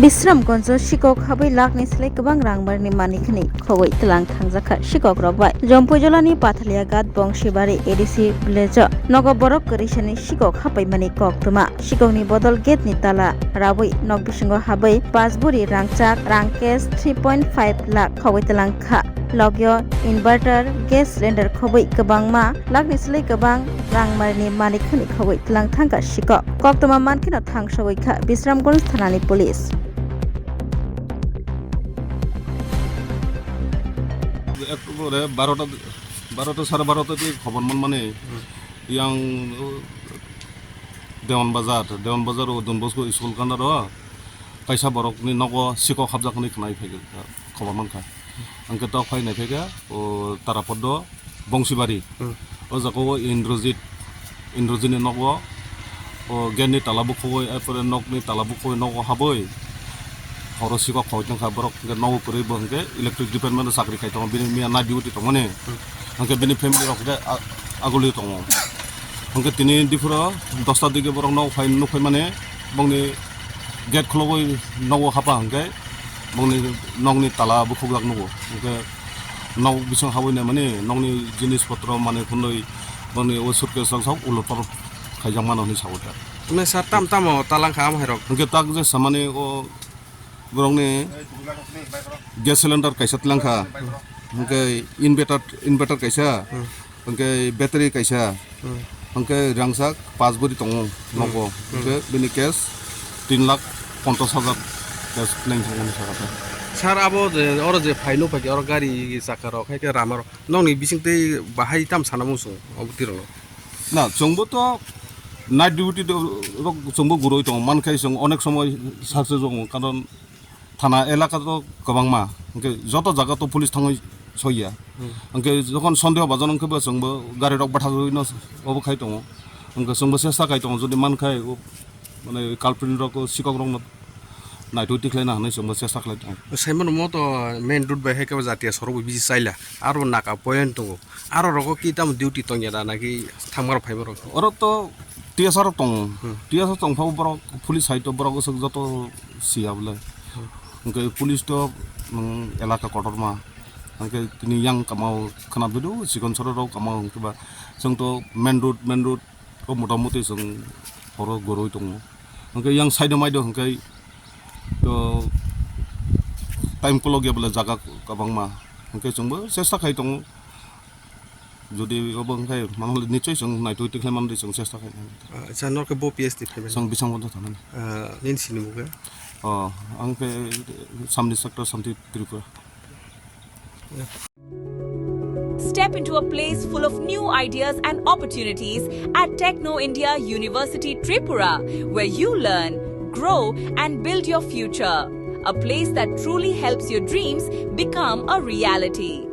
Bisramgonjo Shikok habai lakni slai kabang rangbarni manikhani khowai tlang thangjaka Shikok rokbai Jompojolani Pathalia Gat Bongshibari ADC village nogo borok korisani Shikok habai mani koktuma Shikokni bodol gate ni tala rabai nok bisingo habai pasburi rangchak rangkes 3.5 lakh khowai tlang kha logyo inverter gas cylinder khowai kabangma lakni slai kabang rangmarni manikhani khowai tlang thangka Shikok koktuma mankino thangsawai kha Bisramgonj thanani police একবারে 12টা সাড়ে 12টা দিয়ে খবর মানে young দেওয়ান বাজার ও Don Bosco school কানার কাইসা বরকনি নগ সিক খাবজাকনি খানাই ফেগে খবর মানখা আংকে তো ফাইনাই ফেগে ও তারাপদ বংশীবাড়ি ও জাকো ইন্দ্রজিৎ নগ ও জ্ঞানী তালাবু খবই এরপরে নকনি তালাবু খবই নগ হাবই horo sikok khawai tangkha borok nau kuri bongke electric department sakri khai tong bini mia na duty tong ne angke bini family rok de aguli tong angke tini difuro 10 ta dige borok nau phai nu phai mane bongni gate khulogoi nau hapa angke bongni nongni tala bu khugak nugo angke nau bisang hawai ne mane nongni jinis potro mane khunoi bongni o suitcase sang ulopor khaijang mano ni sawta me sa tam talang kham herok angke tak je samane o borongni gas cylinder kaisa tlangkha hangke inverter kaisa hangke battery kaisa hangke rangsak 5 bori tongo nogo hangke bini cash 3,50,000 cash plank thangani sakata sar abo je oro je phaino phaki oro gari sakaro khaike ramaro nongni bisingte bahai tam sanamuso obutiro na jongbo to night duty rok jongbo guroi tong mankai jong onek somoy sarse jong karon থানা এলাকা তো গবাংমা okay যত জায়গা তো police থাঙই সইয়া okay যখন সন্দেহ বাজন okay বসংবো গাড়ি rock বাঠা জইনো অবো খাই দङ ওকে সংবো চেষ্টা খাই দङ যদি মান খাই মানে কালপ্রিন রক সিকক রং নাইটো টিকলাইনা হানাই সংবো চেষ্টা খাই দङ সাইমন মতো মেইন রোড বাই হেকে জাতিয়া সরব বিজি চাইলা আর নাকা পয়েন্ট দङ আর রক কি তাম ডিউটি তংয়া দা নাকি থামগার ফাইবার অর তো টিএসআর দङ ফাও বড় পুলিশ সাইটো বড় যত সিয়া বলে ওকে পুলিশ তো এলাকা কটরমা ওকে তিনি ইয়াং কামাও খানাপ দিদু সিকন সররাও কামাও কিবা जों তো মেন রোড ও মোটামুটি जों হর গরই দङ ওকে ইয়াং সাইড মাইদো ওকে তো টাইম কলগে বলে জায়গা কাবাংমা ওকে जोंबो চেষ্টা খাই দङ যদি অবংখাই মানলে নিশ্চয় जों নাইটো টিকলে মান जों চেষ্টা খাই আচ্ছা নরকে বো পিএসটি ফেবে जों বিসাংবন্ধ থানানি নিনসিনি মুগে angke samni sector samti Tripura. Step into a place full of new ideas and opportunities at Techno India University Tripura, where you learn, grow and build your future. A place that truly helps your dreams become a reality.